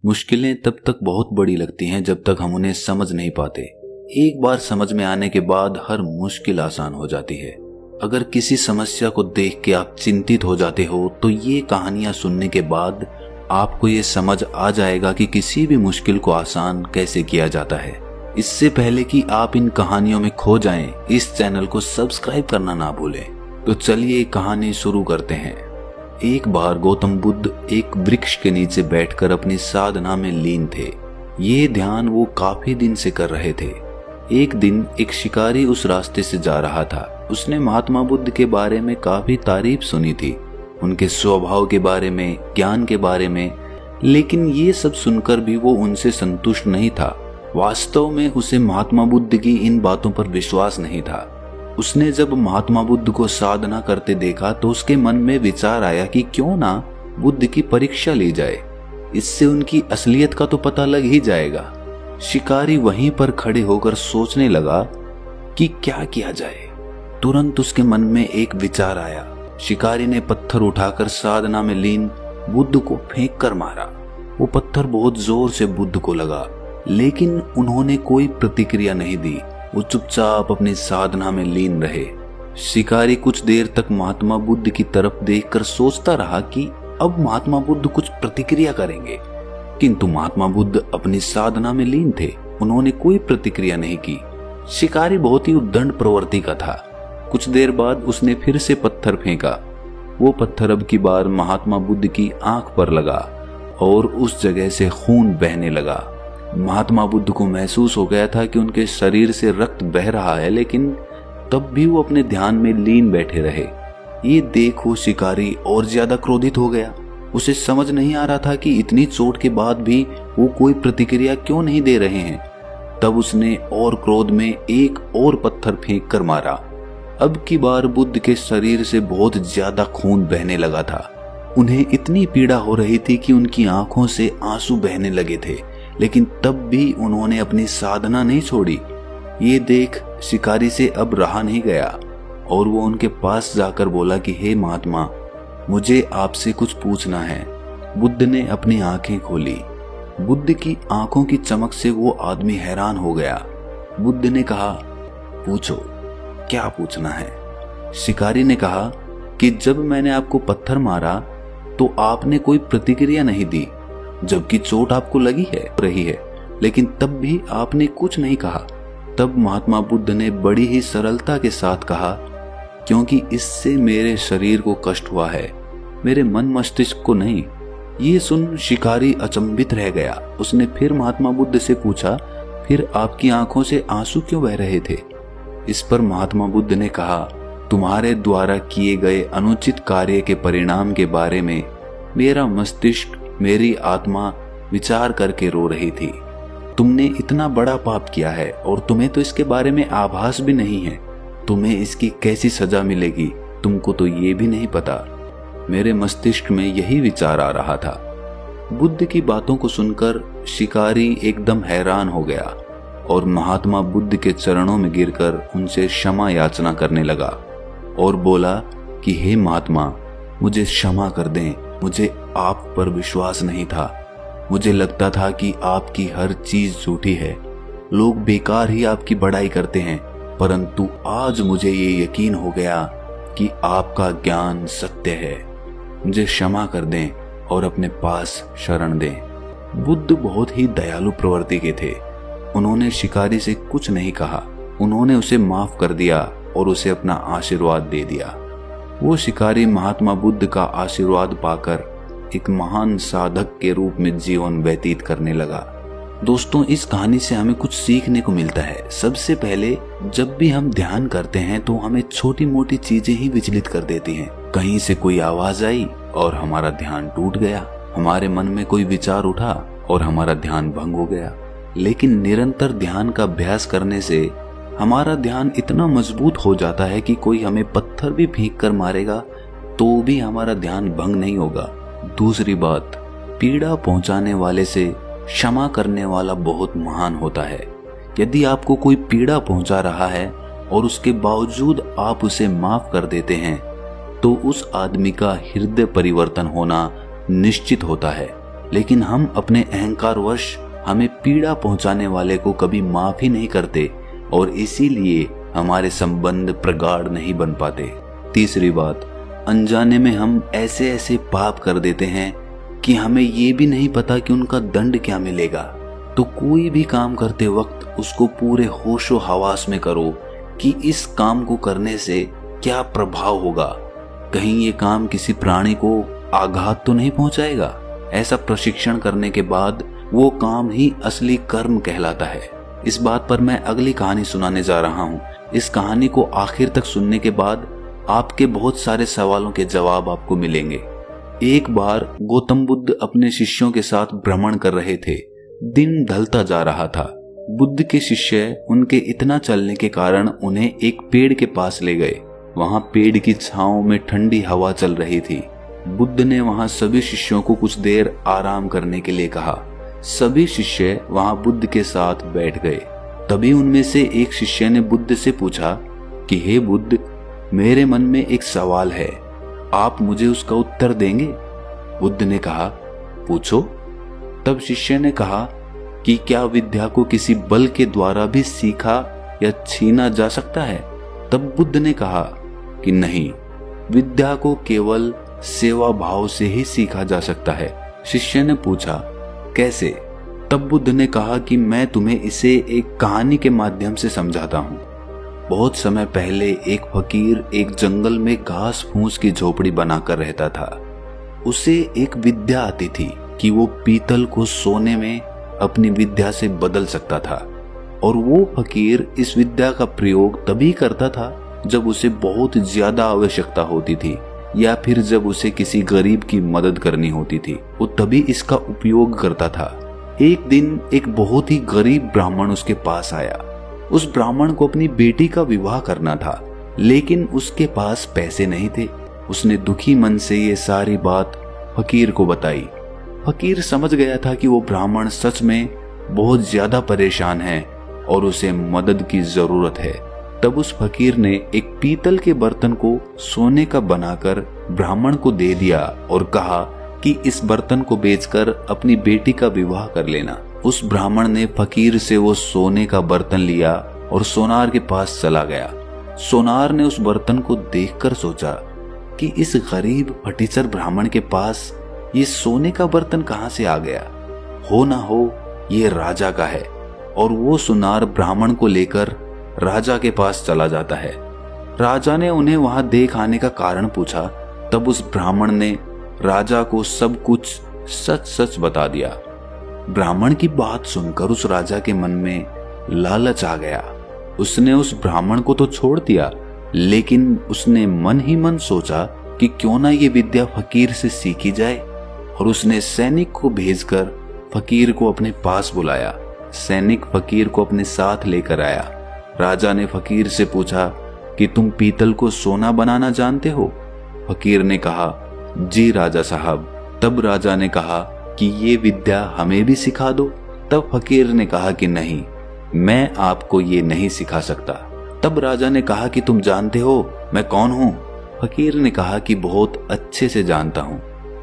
मुश्किलें तब तक बहुत बड़ी लगती हैं जब तक हम उन्हें समझ नहीं पाते। एक बार समझ में आने के बाद हर मुश्किल आसान हो जाती है। अगर किसी समस्या को देख के आप चिंतित हो जाते हो तो ये कहानियां सुनने के बाद आपको ये समझ आ जाएगा कि किसी भी मुश्किल को आसान कैसे किया जाता है। इससे पहले कि आप इन कहानियों में खो जाएं, इस चैनल को सब्सक्राइब करना ना भूलें। तो चलिए कहानी शुरू करते हैं। एक बार गौतम बुद्ध एक वृक्ष के नीचे बैठकर अपनी साधना में लीन थे। ये ध्यान वो काफी दिन से कर रहे थे। एक दिन एक शिकारी उस रास्ते से जा रहा था। उसने महात्मा बुद्ध के बारे में काफी तारीफ सुनी थी, उनके स्वभाव के बारे में, ज्ञान के बारे में, लेकिन ये सब सुनकर भी वो उनसे संतुष्ट नहीं था। वास्तव में उसे महात्मा बुद्ध की इन बातों पर विश्वास नहीं था। उसने जब महात्मा बुद्ध को साधना करते देखा तो उसके मन में विचार आया कि क्यों ना बुद्ध की परीक्षा ली जाए, इससे उनकी असलियत का तो पता लग ही जाएगा। शिकारी वहीं पर खड़े होकर सोचने लगा कि क्या किया जाए। तुरंत उसके मन में एक विचार आया। शिकारी ने पत्थर उठाकर साधना में लीन बुद्ध को फेंक कर मारा। वो पत्थर बहुत जोर से बुद्ध को लगा, लेकिन उन्होंने कोई प्रतिक्रिया नहीं दी। वो चुपचाप अपनी साधना में लीन रहे। शिकारी कुछ देर तक महात्मा बुद्ध की तरफ देखकर सोचता रहा कि अब महात्मा बुद्ध कुछ प्रतिक्रिया करेंगे, किंतु महात्मा बुद्ध अपनी साधना में लीन थे। उन्होंने कोई प्रतिक्रिया नहीं की। शिकारी बहुत ही उद्दंड प्रवृत्ति का था। कुछ देर बाद उसने फिर से पत्थर फेंका। वो पत्थर अब की बार महात्मा बुद्ध की आंख पर लगा और उस जगह से खून बहने लगा। महात्मा बुद्ध को महसूस हो गया था कि उनके शरीर से रक्त बह रहा है, लेकिन तब भी वो अपने ध्यान में लीन बैठे रहे। ये देखो शिकारी और ज्यादा क्रोधित हो गया। उसे समझ नहीं आ रहा था कि इतनी चोट के बाद भी वो कोई प्रतिक्रिया क्यों नहीं दे रहे हैं। तब उसने और क्रोध में एक और पत्थर फेंक कर मारा। अब की बार बुद्ध के शरीर से बहुत ज्यादा खून बहने लगा था। उन्हें इतनी पीड़ा हो रही थी कि उनकी आंखों से आंसू बहने लगे थे, लेकिन तब भी उन्होंने अपनी साधना नहीं छोड़ी। ये देख शिकारी से अब रहा नहीं गया और वो उनके पास जाकर बोला कि हे महात्मा, मुझे आपसे कुछ पूछना है। बुद्ध ने अपनी आंखें खोली। बुद्ध की आंखों की चमक से वो आदमी हैरान हो गया। बुद्ध ने कहा, पूछो, क्या पूछना है? शिकारी ने कहा कि जब मैंने आपको पत्थर मारा तो आपने कोई प्रतिक्रिया नहीं दी, जबकि चोट आपको लगी है, लेकिन तब भी आपने कुछ नहीं कहा। तब महात्मा बुद्ध ने बड़ी ही सरलता के साथ कहा, क्योंकि इससे मेरे शरीर को कष्ट हुआ है, मेरे मन मस्तिष्क को नहीं। ये सुन शिकारी अचंभित रह गया। उसने फिर महात्मा बुद्ध से पूछा, फिर आपकी आंखों से आंसू क्यों बह रहे थे? इस पर महात्मा बुद्ध ने कहा, तुम्हारे द्वारा किए गए अनुचित कार्य के परिणाम के बारे में मेरा मस्तिष्क, मेरी आत्मा विचार करके रो रही थी। तुमने इतना बड़ा पाप किया है और तुम्हें तो इसके बारे में आभास भी नहीं है। तुम्हें इसकी कैसी सजा मिलेगी तुमको तो ये भी नहीं पता। मेरे मस्तिष्क में यही विचार आ रहा था। बुद्ध की बातों को सुनकर शिकारी एकदम हैरान हो गया और महात्मा बुद्ध के चरणों में गिरकर उनसे क्षमा याचना करने लगा और बोला कि हे महात्मा, मुझे क्षमा कर दें। मुझे आप पर विश्वास नहीं था। मुझे लगता था कि आपकी हर चीज झूठी है, लोग बेकार ही आपकी बड़ाई करते हैं, परंतु आज मुझे ये यकीन हो गया कि आपका ज्ञान सत्य है। मुझे क्षमा कर दें और अपने पास शरण दें। बुद्ध बहुत ही दयालु प्रवृत्ति के थे। उन्होंने शिकारी से कुछ नहीं कहा। उन्होंने उसे माफ कर दिया और उसे अपना आशीर्वाद दे दिया। वो शिकारी महात्मा बुद्ध का आशीर्वाद पाकर एक महान साधक के रूप में जीवन व्यतीत करने लगा। दोस्तों, इस कहानी से हमें कुछ सीखने को मिलता है। सबसे पहले, जब भी हम ध्यान करते हैं तो हमें छोटी मोटी चीजें ही विचलित कर देती हैं। कहीं से कोई आवाज आई और हमारा ध्यान टूट गया। हमारे मन में कोई विचार उठा और हमारा ध्यान भंग हो गया। लेकिन निरंतर ध्यान का अभ्यास करने से हमारा ध्यान इतना मजबूत हो जाता है कि कोई हमें पत्थर भी फेंक कर मारेगा तो भी हमारा ध्यान भंग नहीं होगा। दूसरी बात, पीड़ा पहुंचाने वाले से क्षमा करने वाला बहुत महान होता है। यदि आपको कोई पीड़ा पहुंचा रहा है और उसके बावजूद आप उसे माफ कर देते हैं तो उस आदमी का हृदय परिवर्तन होना निश्चित होता है। लेकिन हम अपने अहंकारवश हमें पीड़ा पहुंचाने वाले को कभी माफ ही नहीं करते और इसीलिए हमारे संबंध प्रगाढ़ नहीं बन पाते। तीसरी बात, अनजाने में हम ऐसे ऐसे पाप कर देते हैं कि हमें ये भी नहीं पता कि उनका दंड क्या मिलेगा। तो कोई भी काम करते वक्त उसको पूरे होशो हवास में करो कि इस काम को करने से क्या प्रभाव होगा। कहीं ये काम किसी प्राणी को आघात तो नहीं पहुंचाएगा। ऐसा प्रशिक्षण करने के बाद वो काम ही असली कर्म कहलाता है। इस बात पर मैं अगली कहानी सुनाने जा रहा हूँ। इस कहानी को आखिर तक सुनने के बाद आपके बहुत सारे सवालों के जवाब आपको मिलेंगे। एक बार गौतम बुद्ध अपने शिष्यों के साथ भ्रमण कर रहे थे। दिन ढलता जा रहा था। बुद्ध के शिष्य उनके इतना चलने के कारण उन्हें एक पेड़ के पास ले गए। वहां पेड़ की छांव में ठंडी हवा चल रही थी। बुद्ध ने वहां सभी शिष्यों को कुछ देर आराम करने के लिए कहा। सभी शिष्य वहां बुद्ध के साथ बैठ गए। तभी उनमें से एक शिष्य ने बुद्ध से पूछा कि हे बुद्ध, मेरे मन में एक सवाल है, आप मुझे उसका उत्तर देंगे? बुद्ध ने कहा, पूछो। तब शिष्य ने कहा कि क्या विद्या को किसी बल के द्वारा भी सीखा या छीना जा सकता है? तब बुद्ध ने कहा कि नहीं, विद्या को केवल सेवा भाव से ही सीखा जा सकता है। शिष्य ने पूछा, कैसे? तब बुद्ध ने कहा कि मैं तुम्हें इसे एक कहानी के माध्यम से समझाता हूँ। बहुत समय पहले एक फकीर एक जंगल में घास फूस की झोपड़ी बनाकर रहता था। उसे एक विद्या आती थी कि वो पीतल को सोने में अपनी विद्या से बदल सकता था, और वो फकीर इस विद्या का प्रयोग तभी करता था जब उसे बहुत ज्यादा आवश्यकता होती थी या फिर जब उसे किसी गरीब की मदद करनी होती थी, वो तभी इसका उपयोग करता था। एक दिन एक बहुत ही गरीब ब्राह्मण उसके पास आया। उस ब्राह्मण को अपनी बेटी का विवाह करना था, लेकिन उसके पास पैसे नहीं थे। उसने दुखी मन से ये सारी बात फकीर को बताई। फकीर समझ गया था कि वो ब्राह्मण सच में बहुत ज्यादा परेशान है और उसे मदद की जरूरत है। तब उस फकीर ने एक पीतल के बर्तन को सोने का बनाकर ब्राह्मण को दे दिया और कहा कि इस बर्तन को बेचकर अपनी बेटी का विवाह कर लेना। उस ब्राह्मण ने फकीर से वो सोने का बर्तन लिया और सोनार के पास चला गया। सोनार ने उस बर्तन को देखकर सोचा कि इस गरीब फटीचर ब्राह्मण के पास ये सोने का बर्तन कहां से आ गया? हो ना हो ये राजा का है। और वो सोनार ब्राह्मण को लेकर राजा के पास चला जाता है। राजा ने उन्हें वहां देख आने का कारण पूछा। तब उस ब्राह्मण ने राजा को सब कुछ सच सच बता दिया। ब्राह्मण की बात सुनकर उस राजा के मन में लालच आ गया। उसने उस ब्राह्मण को तो छोड़ दिया, लेकिन उसने मन ही मन सोचा कि क्यों ना ये विद्या फकीर से सीखी जाए, और उसने सैनिक को भेजकर फकीर को अपने पास बुलाया। सैनिक फकीर को अपने साथ लेकर आया। राजा ने फकीर से पूछा कि तुम पीतल को सोना बनाना जानते हो? फकीर ने कहा, जी राजा साहब। तब राजा ने कहा कि ये विद्या हमें भी सिखा दो। तब फकीर ने कहा कि नहीं, मैं आपको ये नहीं सिखा सकता। तब राजा ने कहा कि तुम जानते हो मैं कौन हूँ? फकीर ने कहा कि बहुत अच्छे से जानता हूँ।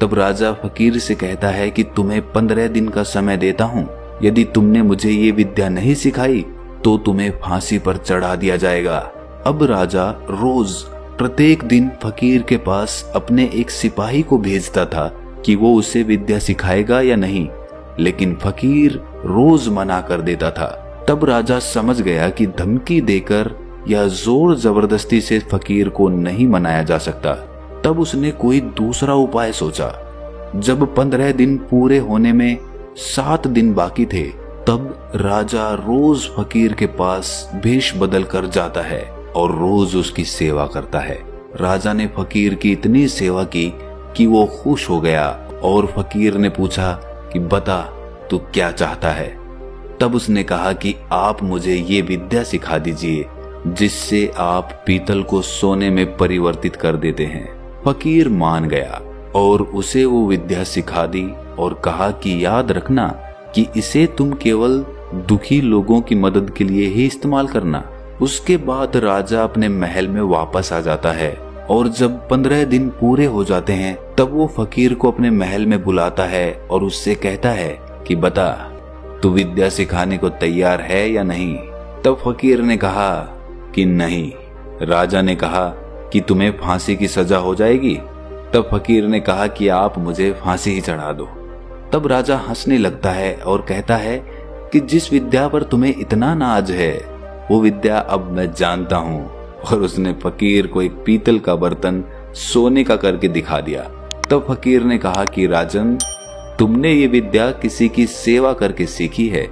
तब राजा फकीर से कहता है कि तुम्हें 15 दिन का समय देता हूँ। यदि तुमने मुझे ये विद्या नहीं सिखाई तो तुम्हें फांसी पर चढ़ा दिया जाएगा। अब राजा रोज प्रत्येक दिन फकीर के पास अपने एक सिपाही को भेजता था कि वो उसे विद्या सिखाएगा या नहीं, लेकिन फकीर रोज मना कर देता था। तब राजा समझ गया कि धमकी देकर या जोर जबरदस्ती से फकीर को नहीं मनाया जा सकता। तब उसने कोई दूसरा उपाय सोचा। जब 15 दिन पूरे होने में 7 दिन बाकी थे, तब राजा रोज फकीर के पास भेष बदल कर जाता है और रोज उसकी सेवा करता है। राजा ने फकीर की इतनी सेवा की कि वो खुश हो गया और फकीर ने पूछा कि बता तू क्या चाहता है? तब उसने कहा कि आप मुझे ये विद्या सिखा दीजिए जिससे आप पीतल को सोने में परिवर्तित कर देते हैं। फकीर मान गया और उसे वो विद्या सिखा दी और कहा कि याद रखना कि इसे तुम केवल दुखी लोगों की मदद के लिए ही इस्तेमाल करना। उसके बाद राजा अपने महल में वापस आ जाता है और जब 15 दिन पूरे हो जाते हैं तब वो फकीर को अपने महल में बुलाता है और उससे कहता है कि बता, तू विद्या सिखाने को तैयार है या नहीं। तब फकीर ने कहा कि नहीं। राजा ने कहा कि तुम्हें फांसी की सजा हो जाएगी। तब फकीर ने कहा कि आप मुझे फांसी ही चढ़ा दो। तब राजा हंसने लगता है और कहता है कि जिस विद्या पर तुम्हें इतना नाज है वो विद्या अब मैं जानता हूँ। और उसने फकीर को एक पीतल का बर्तन सोने का करके दिखा दिया। तब फकीर ने कहा कि राजन, तुमने ये विद्या किसी की सेवा करके सीखी है